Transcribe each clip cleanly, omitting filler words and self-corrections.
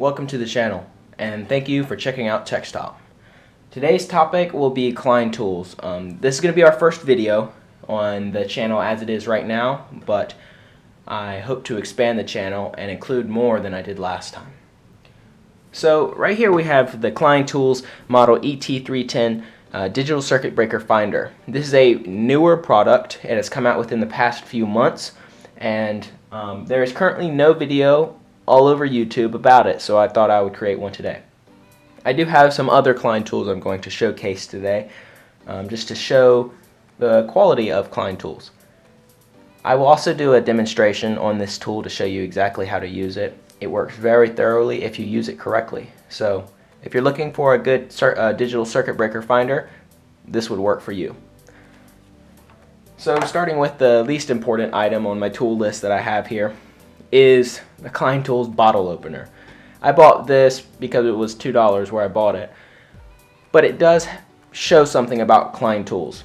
welcome to the channel, and thank you for checking out Textile. Today's topic will be Klein tools. This is going to be our first video on the channel as it is right now, but I hope to expand the channel and include more than I did last time. So right here we have the Klein Tools model ET310 digital circuit breaker finder. This is a newer product. It has come out within the past few months, and there is currently no video all over YouTube about it, so I thought I would create one today. I do have some other Klein tools I'm going to showcase today, just to show the quality of Klein tools. I will also do a demonstration on this tool to show you exactly how to use it. It works very thoroughly if you use it correctly. So if you're looking for a good digital circuit breaker finder, this would work for you. So starting with the least important item on my tool list that I have here is the Klein Tools bottle opener. I bought this because it was $2 where I bought it, but it does show something about Klein Tools.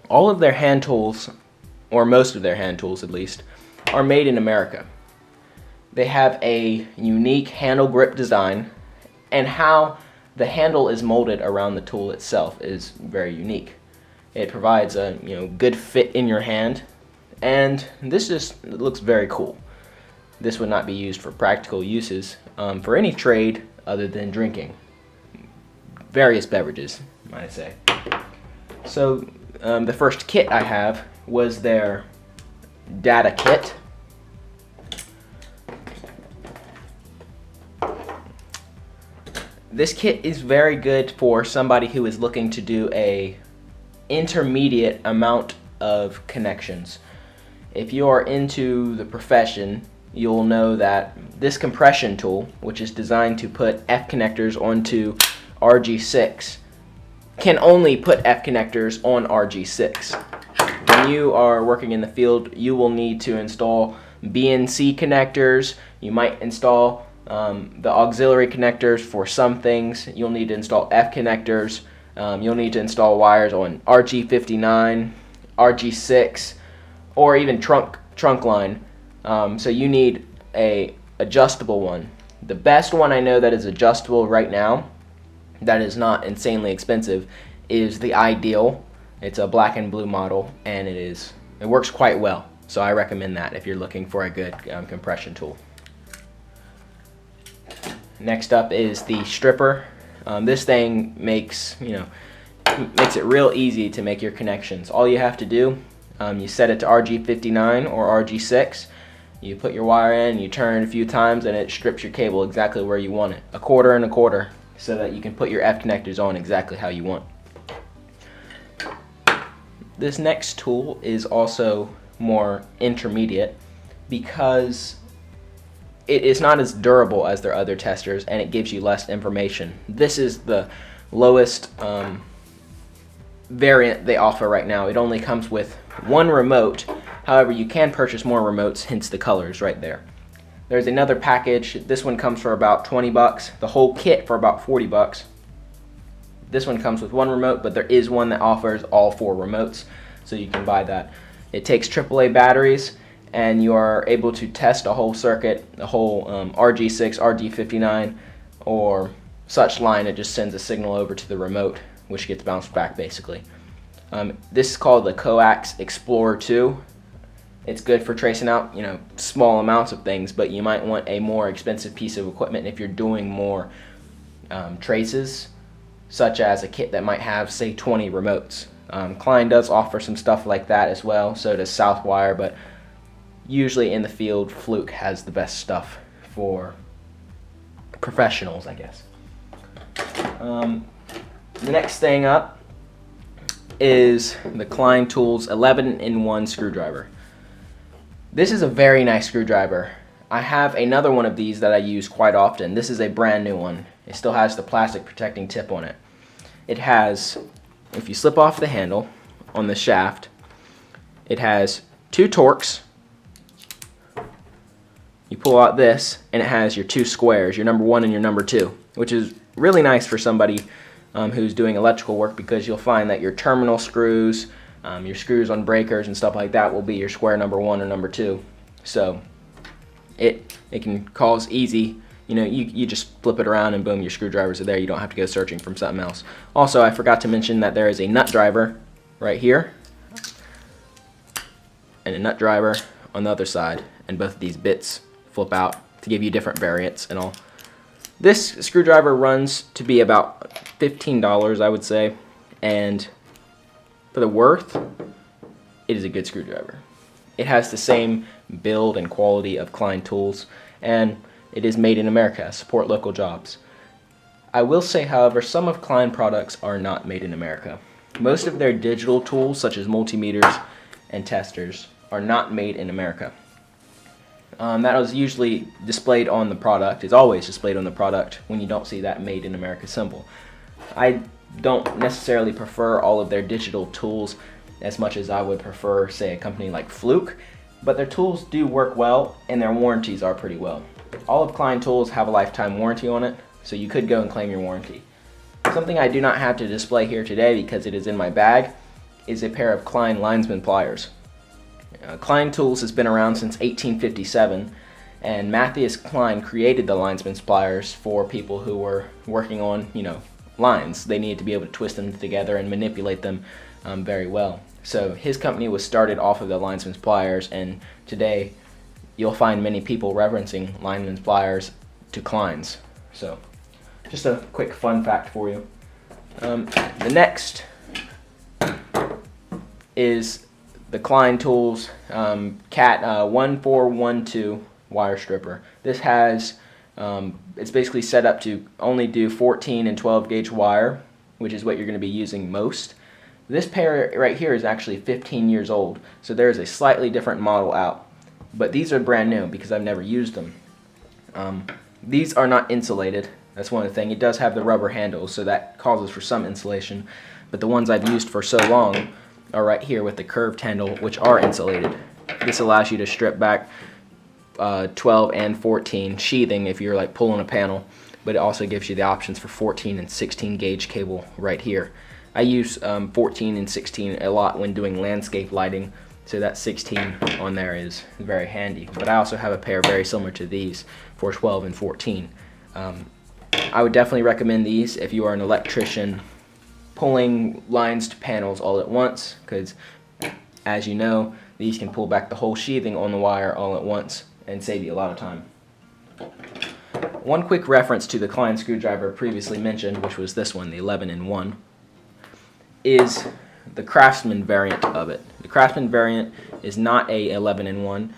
All of their hand tools, or most of their hand tools at least, are made in America. They have a unique handle grip design, and how the handle is molded around the tool itself is very unique. It provides a good fit in your hand, and this just looks very cool. This would not be used for practical uses for any trade other than drinking. Various beverages, might I say. So the first kit I have was their data kit. This kit is very good for somebody who is looking to do a intermediate amount of connections. If you are into the profession, you'll know that this compression tool, which is designed to put F connectors onto RG6, can only put F connectors on RG6. When you are working in the field, you will need to install B and C connectors. You might install the auxiliary connectors for some things. You'll need to install F connectors. You'll need to install wires on RG59, RG6, or even trunk line. So you need a adjustable one. The best one I know that is adjustable right now, that is not insanely expensive, is the Ideal. It's a black and blue model, and it works quite well. So I recommend that if you're looking for a good compression tool. Next up is the stripper. This thing makes it real easy to make your connections. All you have to do, you set it to RG59 or RG6. You put your wire in, you turn it a few times, and it strips your cable exactly where you want it. A quarter and a quarter, so that you can put your F connectors on exactly how you want. This next tool is also more intermediate because it is not as durable as their other testers, and it gives you less information. This is the lowest variant they offer right now. It only comes with one remote. However, you can purchase more remotes, hence the colors right there. There's another package. This one comes for about 20 bucks. The whole kit for about 40 bucks. This one comes with one remote, but there is one that offers all 4 remotes, so you can buy that. It takes AAA batteries, and you are able to test a whole circuit, the whole RG6, RG59, or such line. It just sends a signal over to the remote, which gets bounced back basically. This is called the Coax Explorer 2. It's good for tracing out small amounts of things, but you might want a more expensive piece of equipment if you're doing more traces, such as a kit that might have, say, 20 remotes. Klein does offer some stuff like that as well, so does Southwire, but usually in the field, Fluke has the best stuff for professionals, I guess. The next thing up is the Klein Tools 11-in-1 screwdriver. This is a very nice screwdriver. I have another one of these that I use quite often. This is a brand new one. It still has the plastic protecting tip on it. It has, if you slip off the handle on the shaft, it has 2 Torx. You pull out this, and it has your 2 squares, your number 1 and your number 2, which is really nice for somebody who's doing electrical work, because you'll find that your terminal screws, your screws on breakers and stuff like that will be your square number 1 or number 2. So it can cause easy You know, you just flip it around and boom, your screwdrivers are there. You don't have to go searching for something else. Also, I forgot to mention that there is a nut driver right here and a nut driver on the other side, and both of these bits flip out to give you different variants and all. This screwdriver runs to be about $15, I would say, and for the worth, it is a good screwdriver. It has the same build and quality of Klein tools, and it is made in America. Support local jobs. I will say, however, some of Klein products are not made in America. Most of their digital tools, such as multimeters and testers, are not made in America. That was usually displayed on the product, is always displayed on the product when you don't see that made in America symbol. I don't necessarily prefer all of their digital tools as much as I would prefer, say, a company like Fluke, but their tools do work well and their warranties are pretty well. All of Klein tools have a lifetime warranty on it, so you could go and claim your warranty. Something I do not have to display here today because it is in my bag is a pair of Klein linesman pliers. Klein tools has been around since 1857, and Matthias Klein created the linesman pliers for people who were working on, lines. They needed to be able to twist them together and manipulate them very well. So his company was started off of the linesman's pliers, and today you'll find many people referencing linesman's pliers to Klein's. So just a quick fun fact for you. The next is the Klein Tools CAT 1412 wire stripper. This has, it's basically set up to only do 14 and 12 gauge wire, which is what you're going to be using most. This pair right here is actually 15 years old, so there is a slightly different model out. But these are brand new because I've never used them. These are not insulated. That's one thing. It does have the rubber handles, so that causes for some insulation. But the ones I've used for so long are right here with the curved handle, which are insulated. This allows you to strip back 12 and 14 sheathing if you're like pulling a panel, but it also gives you the options for 14 and 16 gauge cable right here. I use 14 and 16 a lot when doing landscape lighting, so that 16 on there is very handy. But I also have a pair very similar to these for 12 and 14. I would definitely recommend these if you are an electrician pulling lines to panels all at once, because as you know, these can pull back the whole sheathing on the wire all at once and save you a lot of time. One quick reference to the Klein screwdriver previously mentioned, which was this one, the 11-in-1, is the Craftsman variant of it. The Craftsman variant is not a 11-in-1,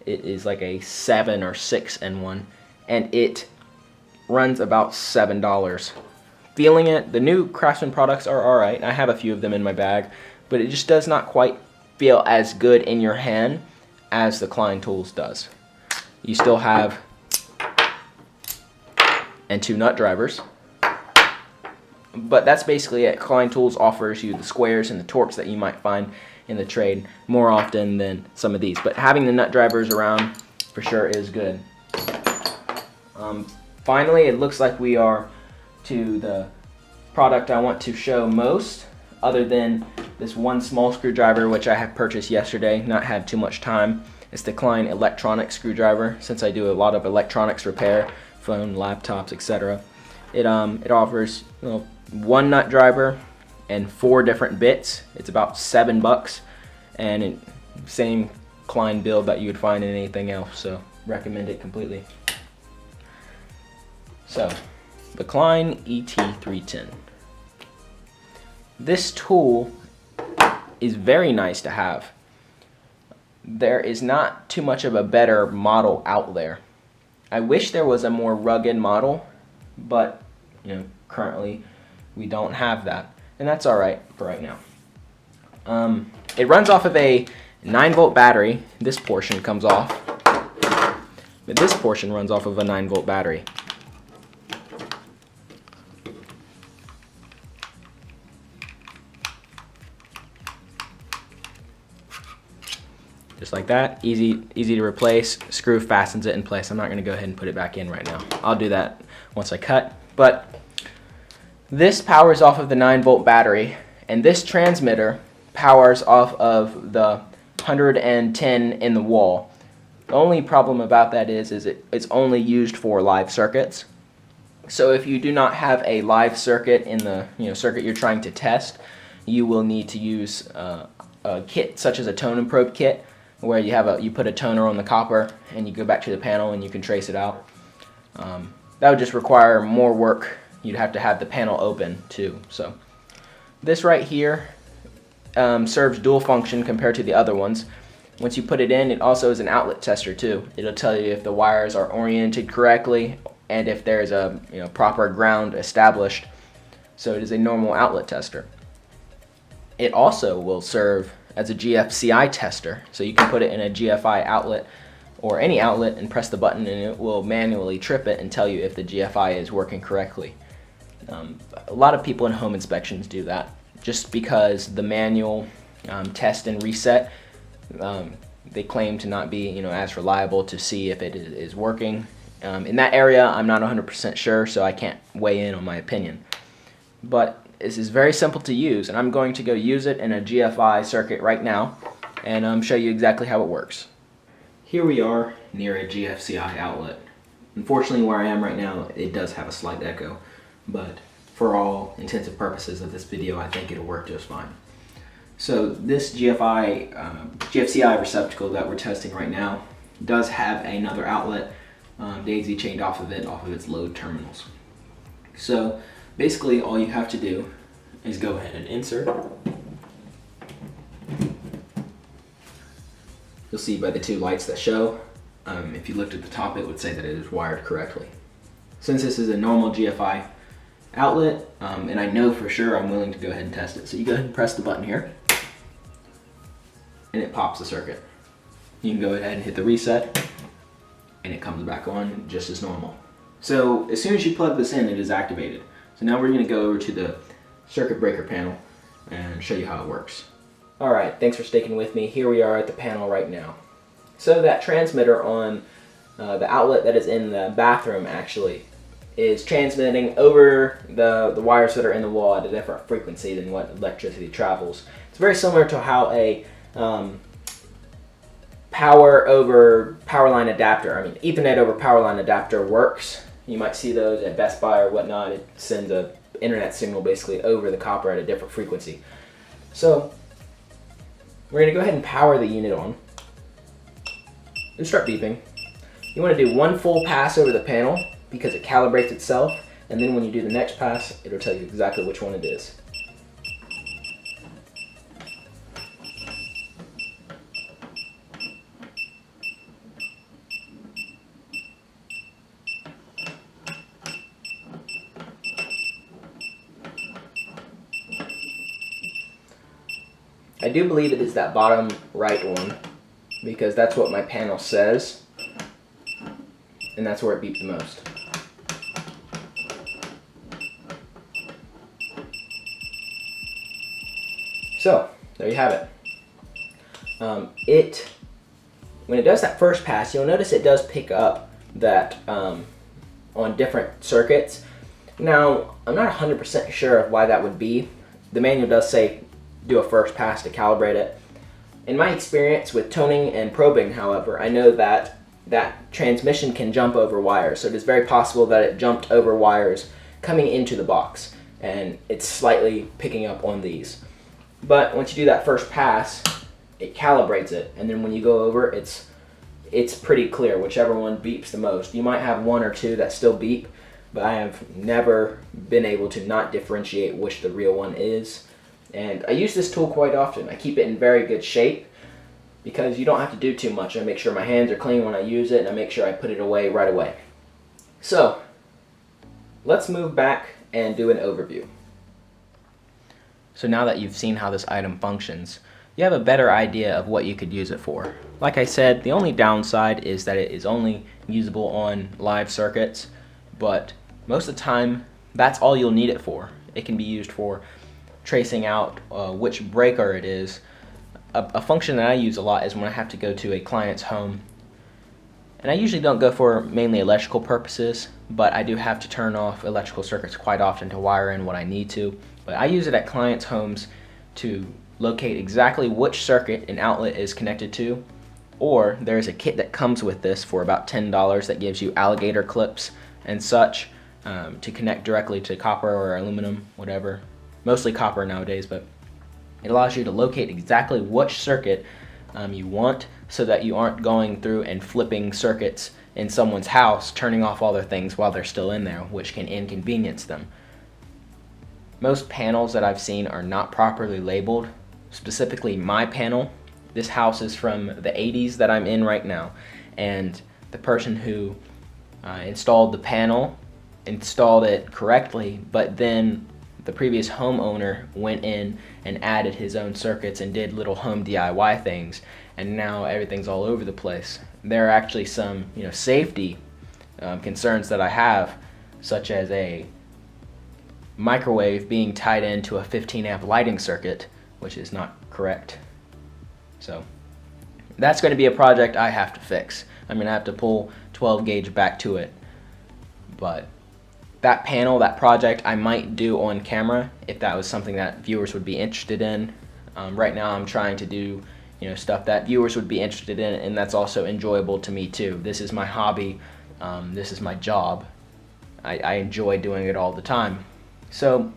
it is like a 7 or 6-in-1, and it runs about $7. Feeling it, the new Craftsman products are alright. I have a few of them in my bag, but it just does not quite feel as good in your hand as the Klein Tools does. You still have and 2 nut drivers, but that's basically it. Klein Tools offers you the squares and the torques that you might find in the trade more often than some of these, but having the nut drivers around for sure is good. Finally, it looks like we are to the product I want to show most, other than this one small screwdriver which I have purchased yesterday, not had too much time. It's the Klein electronic screwdriver, since I do a lot of electronics repair, phone, laptops, etc. It offers one nut driver and 4 different bits. It's about $7, and same Klein build that you would find in anything else, so recommend it completely. So, the Klein ET310. This tool is very nice to have. There is not too much of a better model out there. I wish there was a more rugged model, but currently we don't have that, and that's alright for right now. It runs off of a 9-volt battery. This portion comes off, but this portion runs off of a 9-volt battery. Just like that, easy to replace. Screw fastens it in place. I'm not going to go ahead and put it back in right now. I'll do that once I cut. But this powers off of the 9-volt battery, and this transmitter powers off of the 110 in the wall. The only problem about that is it's only used for live circuits. So if you do not have a live circuit in the circuit you're trying to test, you will need to use a kit such as a tone and probe kit, where you put a toner on the copper and you go back to the panel and you can trace it out. That would just require more work. You'd have to have the panel open too. So this right here serves dual function compared to the other ones. Once you put it in, it also is an outlet tester too. It'll tell you if the wires are oriented correctly and if there's a proper ground established. So it is a normal outlet tester. It also will serve as a GFCI tester, so you can put it in a GFI outlet or any outlet and press the button and it will manually trip it and tell you if the GFI is working correctly. A lot of people in home inspections do that just because the manual test and reset, they claim to not be as reliable to see if it is working. In that area, I'm not 100% sure, so I can't weigh in on my opinion. But this is very simple to use, and I'm going to go use it in a GFI circuit right now and show you exactly how it works. Here we are near a GFCI outlet. Unfortunately, where I am right now, it does have a slight echo, but for all intents and purposes of this video, I think it'll work just fine. So this GFCI receptacle that we're testing right now does have another outlet daisy chained off of its load terminals. So basically all you have to do is go ahead and insert. You'll see by the two lights that show, if you looked at the top, it would say that it is wired correctly. Since this is a normal GFI outlet, and I know for sure, I'm willing to go ahead and test it. So you go ahead and press the button here, and it pops the circuit. You can go ahead and hit the reset, and it comes back on just as normal. So as soon as you plug this in, it is activated. So now we're going to go over to the circuit breaker panel and show you how it works. Alright, thanks for sticking with me. Here we are at the panel right now. So that transmitter on the outlet that is in the bathroom actually is transmitting over the wires that are in the wall at a different frequency than what electricity travels. It's very similar to how a power over power line adapter, Ethernet over power line adapter works. You might see those at Best Buy or whatnot. It sends a internet signal basically over the copper at a different frequency. So we're going to go ahead and power the unit on and start beeping. You want to do one full pass over the panel because it calibrates itself, and then when you do the next pass, it'll tell you exactly which one it is. I do believe it is that bottom right one because that's what my panel says, and that's where it beeped the most. So there you have it. When it does that first pass, you'll notice it does pick up that on different circuits. Now I'm not 100% sure of why that would be. The manual does say do a first pass to calibrate it. In my experience with toning and probing, however, I know that that transmission can jump over wires, so it is very possible that it jumped over wires coming into the box, and it's slightly picking up on these. But once you do that first pass, it calibrates it, and then when you go over, it's pretty clear, whichever one beeps the most. You might have one or two that still beep, but I have never been able to not differentiate which the real one is. And I use this tool quite often. I keep it in very good shape because you don't have to do too much. I make sure my hands are clean when I use it, and I make sure I put it away right away. So let's move back and do an overview. So now that you've seen how this item functions, you have a better idea of what you could use it for. Like I said, the only downside is that it is only usable on live circuits, but most of the time that's all you'll need it for. It can be used for tracing out which breaker it is. A function that I use a lot is when I have to go to a client's home. And I usually don't go for mainly electrical purposes, but I do have to turn off electrical circuits quite often to wire in what I need to. But I use it at clients' homes to locate exactly which circuit an outlet is connected to, or there's a kit that comes with this for about $10 that gives you alligator clips and such to connect directly to copper or aluminum, whatever. Mostly copper nowadays, but it allows you to locate exactly which circuit you want, so that you aren't going through and flipping circuits in someone's house, turning off all their things while they're still in there, which can inconvenience them. Most panels that I've seen are not properly labeled. Specifically my panel, this house is from the 80s that I'm in right now, and the person who installed the panel installed it correctly, but then the previous homeowner went in and added his own circuits and did little home DIY things, and now everything's all over the place. There are actually some safety concerns that I have, such as a microwave being tied into a 15 amp lighting circuit, which is not correct. So that's going to be a project I have to fix. I'm going to have to pull 12 gauge back to it, but that panel, that project, I might do on camera if that was something that viewers would be interested in. Right now I'm trying to do stuff that viewers would be interested in, and that's also enjoyable to me too. This is my hobby. This is my job. I enjoy doing it all the time. So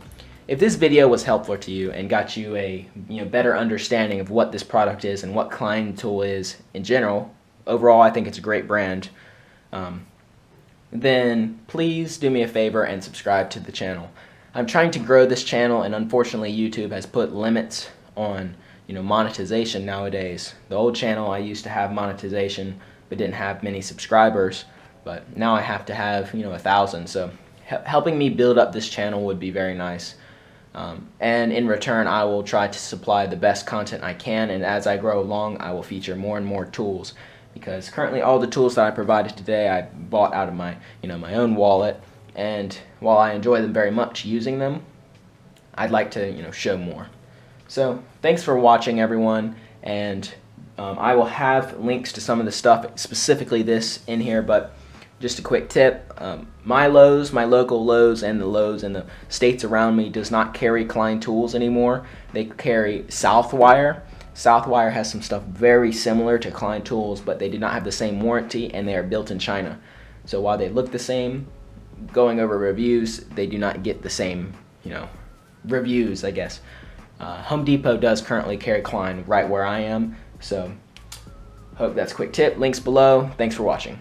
if this video was helpful to you and got you a better understanding of what this product is and what Klein tool is in general, overall I think it's a great brand, then please do me a favor and subscribe to the channel. I'm trying to grow this channel, and unfortunately YouTube has put limits on monetization nowadays. The old channel, I used to have monetization but didn't have many subscribers, but now I have to have 1,000. So helping me build up this channel would be very nice, and in return I will try to supply the best content I can, and as I grow along I will feature more and more tools, because currently all the tools that I provided today I bought out of my my own wallet, and while I enjoy them very much using them, I'd like to show more. So thanks for watching, everyone, and I will have links to some of the stuff, specifically this, in here, but just a quick tip, my local Lowe's and the Lowe's in the states around me does not carry Klein tools anymore. They carry Southwire. Southwire has some stuff very similar to Klein tools, but they do not have the same warranty, and they are built in China. So while they look the same, going over reviews, they do not get the same reviews, I guess. Home Depot does currently carry Klein right where I am, so hope that's a quick tip. Links below. Thanks for watching.